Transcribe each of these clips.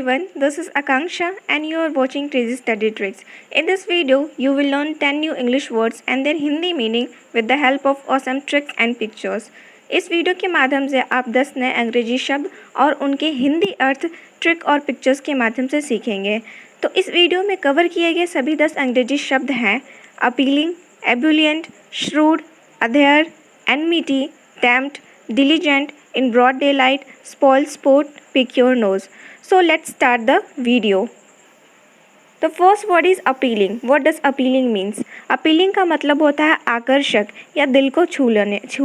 everyone, this is Akanksha and you are watching Crazy Study Tricks. In this video, you will learn 10 new English words and their Hindi meaning with the help of awesome tricks and pictures. इस video के माध्यम से आप 10 नए अंग्रेजी शब्द और उनके हिंदी अर्थ ट्रिक और पिक्चर्स के माध्यम से सीखेंगे। तो इस वीडियो में कवर किए गए सभी 10 अंग्रेजी शब्द हैं appealing, ebullient, shrewd, adhere, enmity, tempt, diligent, in broad daylight, spoil sport, pick your nose. So let's start the video. The first word is appealing. What does appealing means? Appealing का मतलब होता है आकर्षक या दिल को छू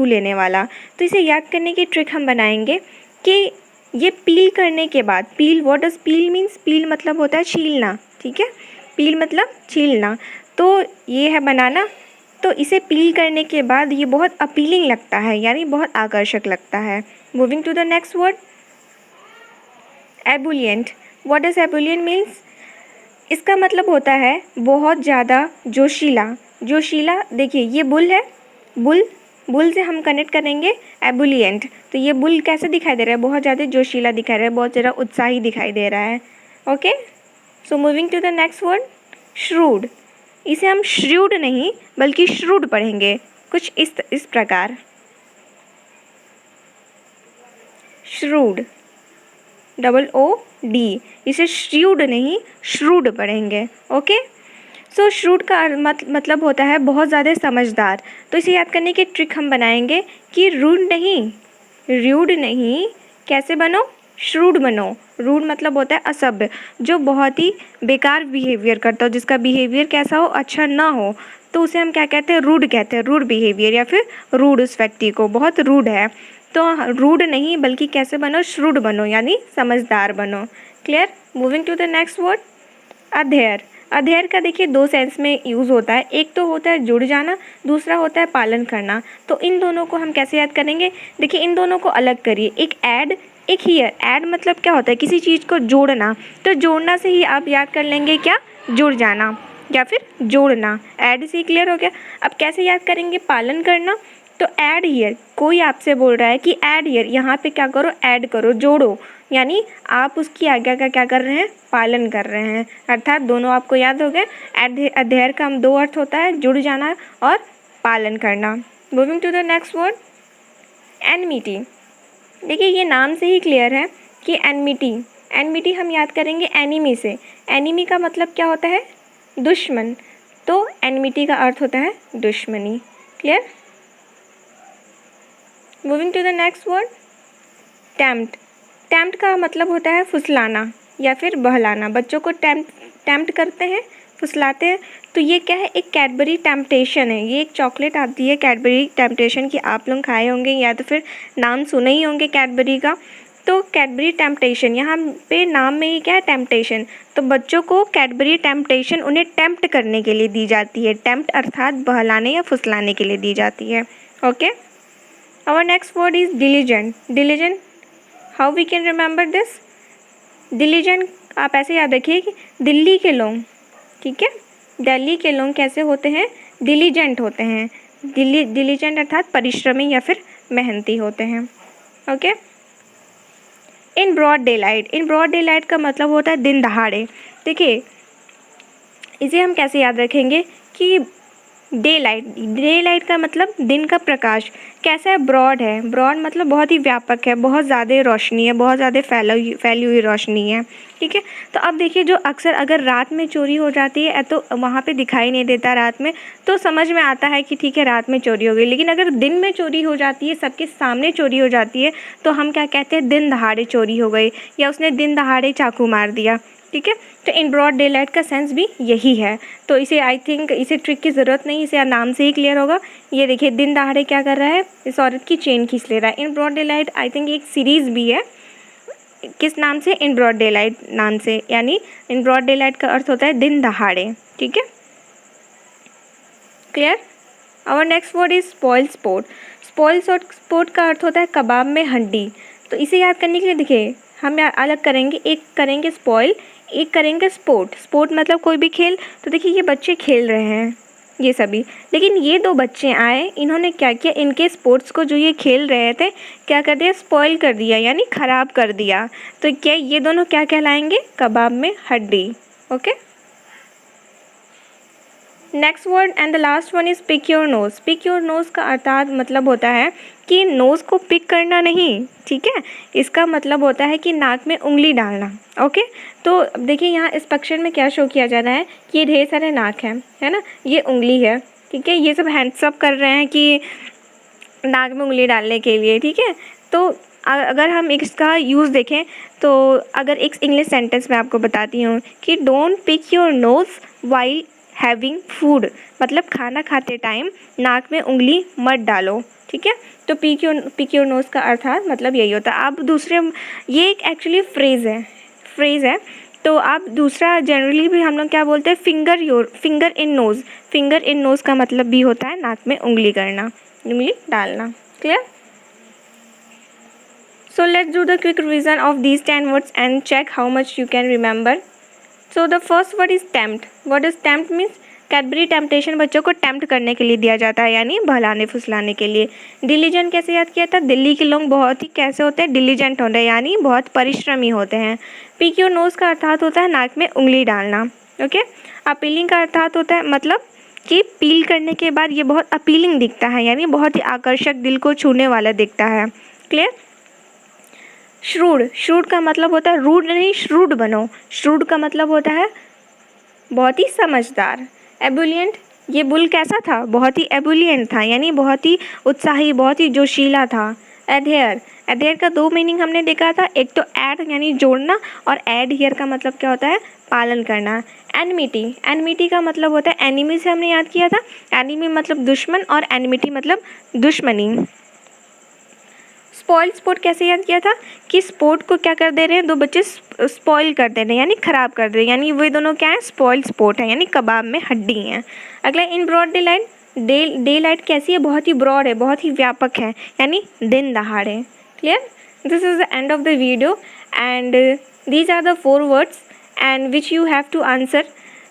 लेने वाला। तो इसे याद करने की ट्रिक हम बनाएंगे कि ये पील करने के बाद, पील, what does peel means? पील मतलब होता है छीलना, ठीक है, पील मतलब छीलना। तो ये है बनाना। तो इसे पील करने के बाद ये बहुत अपीलिंग लगता है, यानी बहुत आकर्षक लगता है। Moving to the next word, ebullient. What does ebullient means? इसका मतलब होता है बहुत ज़्यादा जोशीला। जोशीला, देखिए ये बुल है, बुल से हम कनेक्ट करेंगे एबुलिएंट। तो ये बुल कैसे दिखाई दे रहा है? बहुत ज़्यादा जोशीला दिखाई दे रहा है, बहुत ज़्यादा उत्साही दिखाई दे रहा है। Okay, so moving to the next word, shrewd. इसे हम श्रूड नहीं बल्कि श्रूड पढ़ेंगे, कुछ इस प्रकार, श्रूड, OOD। इसे श्रूड नहीं श्रूड पढ़ेंगे। ओके, सो श्रूड का मतलब होता है बहुत ज़्यादा समझदार। तो इसे याद करने की ट्रिक हम बनाएंगे कि रूड नहीं, कैसे बनो? श्रूड बनो। रूड मतलब होता है असभ्य, जो बहुत ही बेकार बिहेवियर करता हो, जिसका बिहेवियर कैसा हो? अच्छा ना हो, तो उसे हम क्या कहते हैं? रूड कहते हैं। रूड बिहेवियर या फिर रूड उस व्यक्ति को बहुत रूड है। तो रूड नहीं बल्कि कैसे बनो? श्रूड बनो, यानी समझदार बनो। Clear? Moving to the next word, adhere. Adhere का देखिए दो सेंस में यूज़ होता है। एक तो होता है जुड़ जाना, दूसरा होता है पालन करना। तो इन दोनों को हम कैसे याद करेंगे? देखिए इन दोनों को अलग करिए, एक ऐड, एक हियर। ऐड मतलब क्या होता है? किसी चीज़ को जोड़ना। तो जोड़ना से ही आप याद कर लेंगे क्या? जुड़ जाना या फिर जोड़ना। ऐड से ही क्लियर हो गया। अब कैसे याद करेंगे पालन करना? तो ऐड हियर, कोई आपसे बोल रहा है कि ऐड हियर, यहाँ पे क्या करो? ऐड करो, जोड़ो, यानी आप उसकी आज्ञा का क्या कर रहे हैं? पालन कर रहे हैं। अर्थात दोनों आपको याद हो गए। अधेयर का हम दो अर्थ होता है, जुड़ जाना और पालन करना। Moving to the next word, enmity. देखिए ये नाम से ही क्लियर है कि एनमिटी हम याद करेंगे एनिमी से। एनिमी का मतलब क्या होता है? दुश्मन। तो एनमिटी का अर्थ होता है दुश्मनी। Clear? Moving to the next word, tempt. Tempt का मतलब होता है फुसलाना या फिर बहलाना। बच्चों को टेम्प्ट करते हैं, फुसलाते हैं। तो ये क्या है? एक कैडबरी टेम्पटेशन है। ये एक चॉकलेट आती है कैडबरी टेम्पटेशन की, आप लोग खाए होंगे या तो फिर नाम सुने ही होंगे कैडबरी का। तो कैडबरी टेम्पटेशन, यहाँ पे नाम में ही क्या है? टेम्पटेशन। तो बच्चों को कैडबरी टेम्पटेशन उन्हें टेम्प्ट करने के लिए दी जाती है। टेम्प्ट अर्थात बहलाने या फुसलाने के लिए दी जाती है। Okay, our next word is diligent. Diligent, how we can remember this? Diligent आप ऐसे याद रखिए कि दिल्ली के लोग, ठीक है, दिल्ली के लोग कैसे होते हैं? डिलीजेंट होते हैं। डिलीजेंट अर्थात परिश्रमी या फिर मेहनती होते हैं। Okay, in broad daylight. In broad daylight का मतलब होता है दिन दहाड़े। देखिए इसे हम कैसे याद रखेंगे कि डे लाइट का मतलब दिन का प्रकाश। कैसा है? ब्रॉड है। ब्रॉड मतलब बहुत ही व्यापक है, बहुत ज़्यादा रोशनी है, बहुत ज़्यादा फैली हुई रोशनी है, ठीक है। तो अब देखिए जो अक्सर अगर रात में चोरी हो जाती है तो वहाँ पे दिखाई नहीं देता रात में, तो समझ में आता है कि ठीक है रात में चोरी हो गई। लेकिन अगर दिन में चोरी हो जाती है, सबके सामने चोरी हो जाती है, तो हम क्या कहते हैं? दिन दहाड़े चोरी हो गई, या उसने दिन दहाड़े चाकू मार दिया, ठीक है। तो इन ब्रॉड डे लाइट का सेंस भी यही है। तो इसे आई थिंक इसे ट्रिक की ज़रूरत नहीं, इसे नाम से ही क्लियर होगा। ये देखिए दिन दहाड़े क्या कर रहा है? इस औरत की चेन खींच ले रहा है। In broad daylight I think एक सीरीज़ भी है, किस नाम से? इन ब्रॉड डे लाइट नाम से। यानी इन ब्रॉड डे लाइट का अर्थ होता है दिन दहाड़े, ठीक है। Clear? Our next word is spoilsport. Spoilsport का अर्थ होता है कबाब में हड्डी। तो इसे याद करने के लिए देखिए हम अलग करेंगे, एक करेंगे स्पॉइल, एक करेंगे स्पोर्ट। स्पोर्ट मतलब कोई भी खेल। तो देखिए ये बच्चे खेल रहे हैं, ये सभी। लेकिन ये दो बच्चे आए, इन्होंने क्या किया, इनके स्पोर्ट्स को जो ये खेल रहे थे क्या कर दिया, स्पॉइल कर दिया यानी ख़राब कर दिया। तो क्या ये दोनों क्या कहलाएंगे, कबाब में हड्डी। Okay, next word and the last one is pick your nose. Pick your nose का अर्थात मतलब होता है कि नोज़ को पिक करना नहीं, ठीक है, इसका मतलब होता है कि नाक में उंगली डालना। ओके, तो देखिए यहाँ इस पिक्चर में क्या शो किया जा रहा है कि ये ढेर सारे नाक हैं, है ना, ये उंगली है, ठीक है, ये सब हैंड्स अप कर रहे हैं कि नाक में उंगली डालने के लिए, ठीक है। तो अगर हम इसका यूज़ देखें तो अगर एक इंग्लिश सेंटेंस मैं आपको बताती हूँ कि don't pick your nose while having food, मतलब खाना खाते टाइम नाक में उंगली मत डालो, ठीक है। तो पिक योर नोज़ का अर्थात मतलब यही होता है। आप दूसरे, ये एक एक्चुअली फ्रेज़ है। तो आप दूसरा जनरली भी हम लोग क्या बोलते हैं, finger in nose. Finger in nose का मतलब भी होता है नाक में उंगली करना, उंगली डालना। Clear? So let's do the quick revision of these 10 words and check how much you can remember. So the first word is tempt. What does tempt means? Cadbury temptation बच्चों को टेम्प्ट करने के लिए दिया जाता है, यानी बहलाने फुसलाने के लिए। डिलीजेंट कैसे याद किया था, दिल्ली के लोग बहुत ही कैसे होते हैं, डिलीजेंट होते हैं, यानी बहुत परिश्रमी होते हैं। पिक योर नोज़ का अर्थात होता है नाक में उंगली डालना। ओके, अपीलिंग का अर्थात होता है मतलब कि पील करने के बाद ये बहुत अपीलिंग दिखता है, यानी बहुत ही आकर्षक, दिल को छूने वाला दिखता है। क्लियर? श्रूड का मतलब होता है रूड नहीं, श्रूड बनो। श्रूड का मतलब होता है बहुत ही समझदार। एबुलियंट, ये बुल कैसा था, बहुत ही एबुलियंट था, यानी बहुत ही उत्साही, बहुत ही जोशीला था। एडहेयर का दो मीनिंग हमने देखा था, एक तो ऐड यानी जोड़ना, और एडहियर का मतलब क्या होता है, पालन करना। एनमिटी का मतलब होता है एनिमी, से हमने याद किया था, एनिमी मतलब दुश्मन और एनिमिटी मतलब दुश्मनी। स्पॉइल स्पोर्ट कैसे याद किया था कि स्पोर्ट को क्या कर दे रहे हैं, दो बच्चे स्पॉइल कर दे रहे हैं यानी ख़राब कर दे रहे हैं, यानी वे दोनों क्या है, स्पॉइल स्पोर्ट है, यानी कबाब में हड्डी हैं। अगला in broad daylight, daylight कैसी है, बहुत ही ब्रॉड है, बहुत ही व्यापक है, यानी दिन दहाड़े। Clear? This is the end of the video and these are the 4 words and which you have to answer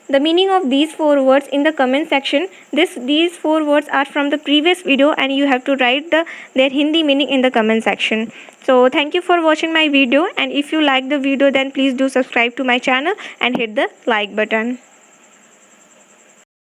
the meaning of these 4 words in the comment section. These 4 words are from the previous video and you have to write their Hindi meaning in the comment section. So thank you for watching my video, and if you like the video then please do subscribe to my channel and hit the like button.